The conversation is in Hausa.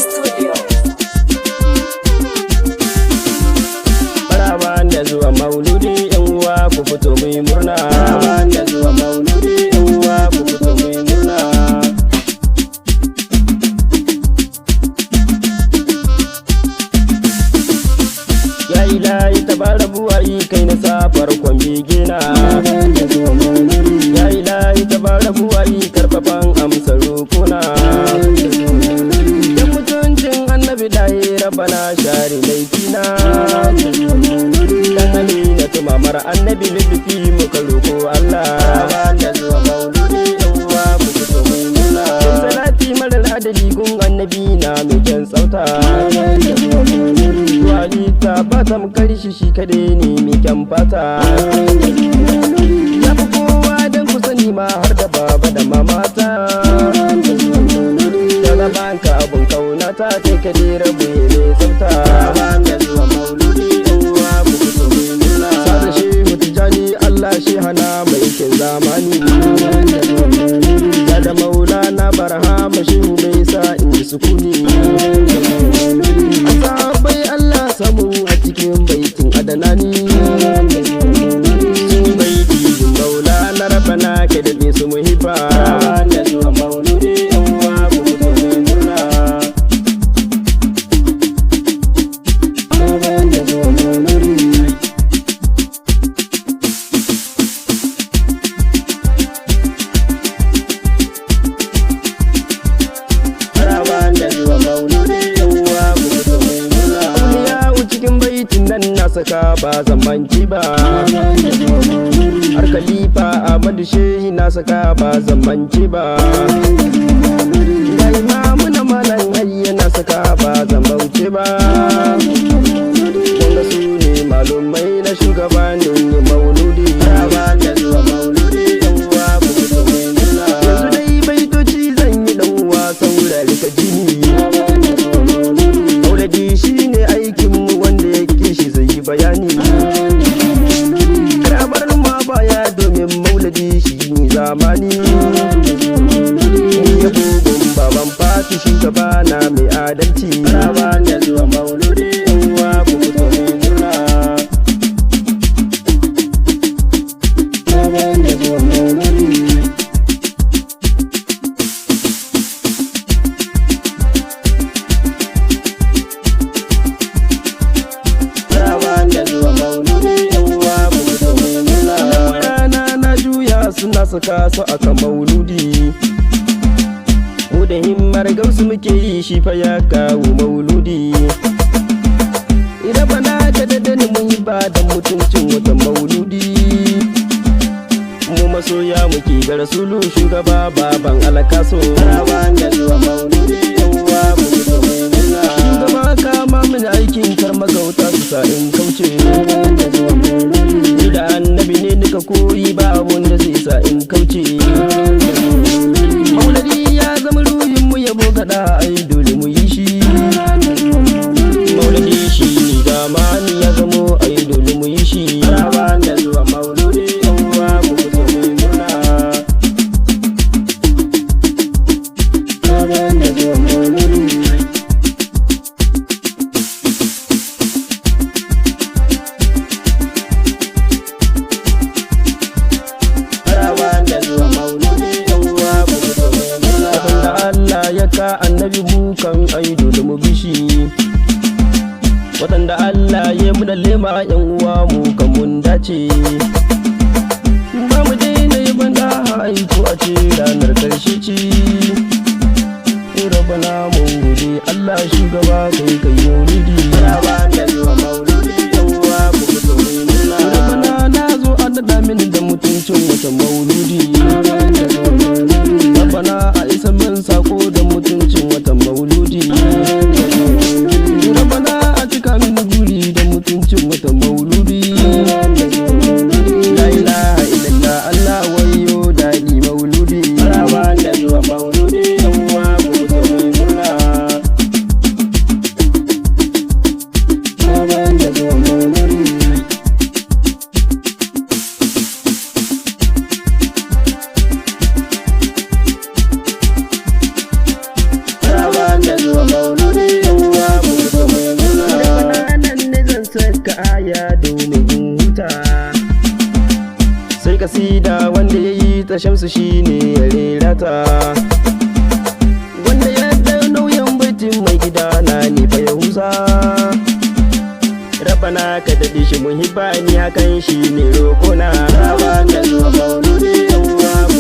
Studio. Maraba da zuwa mauludi yan uwa ku fito mu yi murna. Maraba da zuwa mauludi yan uwa ku fito mu yi murna. Ya ilahi tabara buwayi kai na safar kwan bigina. Ya ilahi tabara buwayi karfafan amsar rukuna. Dan mutuncin annabi dahi rabana share laifina. Dan amina tumamar annabi lullufi muka roko Allah. Banda zuwa mauludi yan uwa ku fito mu yi murna. Salati marar adadi gun annabi na mai kyan tsauta. Walita fata mu karshe shi kadai ne mai kyan fata. Ya fi kowa don ku sani ma har da baba da mamata. Daga banka abun kaunata kai kadai rabu ne tsafta. Banda zuwa mauludi yan uwa ku fito mu yi murna. Sada shehu tijani Allah shi hana mai kin zamani. Da maulana barhama shehu bai sa in ji sukuni. Asabai Allah samu a cikin baitin adanani. Sun baiti maulana rabana ka daɗe su muhibba. Da zuwa mauludi yan uwa ku fito mu yi murna. Saka ba zamanci ba har khalifa Ahmadu Shehi na saka ba zamanci ba ga imamu na malan hayya na saka ba zamanci ba wanda su ne malumai na shugabanin mauludi. Ba da zuwa mauludi yan uwa ku fito mu yi murna. Yanzu dai baitoci zan yi dan uwa saurari ka jini. Maulidi shine aikinmu wanda yake shi zai yi bayani. Karabar ma baya domin maulidi shi ne zamani. Ya bugun baban fati shugaba na mai adalci. Maraba da zuwa maulidi yan uwa ku fito mu yi murna. Maraba da zuwa maulidi. Suna saka su aka mauludi. Mu da himmar gausu muke yi shi fa ya kawo mauludi. Idan bana ta dadani mun yi ba da mutuncin wata mauludi. Mu masoya muke ga rasulu shugaba baban alakaso. Maraba da zuwa mauludi yan uwa mu fito mu yi murna. Shugaba kama mini aikin karma gauta su sa in kauce. Ni da annabi ne nika koyi ba abun da zai sa in kauce. Maulidi ya zama ruhin mu yabo gada ai dole mu yi shi. Maulidi shi ne zamani ya zamo ai dole mu yi shi. Maraba da zuwa maulidi yan uwa ku fito mu yi murna. Maraba da zuwa maulidi. Annabi mu kan ai dole mu bishi. Waɗanda Allah ya muna lema yan uwa mu kan mun dace. Ba mu daina yi banda haiku a ce ranar karshe ce. Rabbana mun gode Allah shugaba kai kai maulidi. Maraba da zuwa maulidi yan uwa ku fito mu yi murna. Rabbana na zo an daɗa mini da mutuncin wata mauludi. Rabbana a isa min sako da mutuncin wata mauludi. Rabbana a cika mini guri da mutuncin wata mauludi. La ilaha illallah Allah wayo daɗi. kasida wanda ya yi ta Shamsu shine ya rera ta, wanda ya dau nauyin baitin mai gida na ni fa Yahuza. Rabana ka daɗe shi muhibbani hakan shine roƙona. Rawa da zuwa mauludi yan uwa mu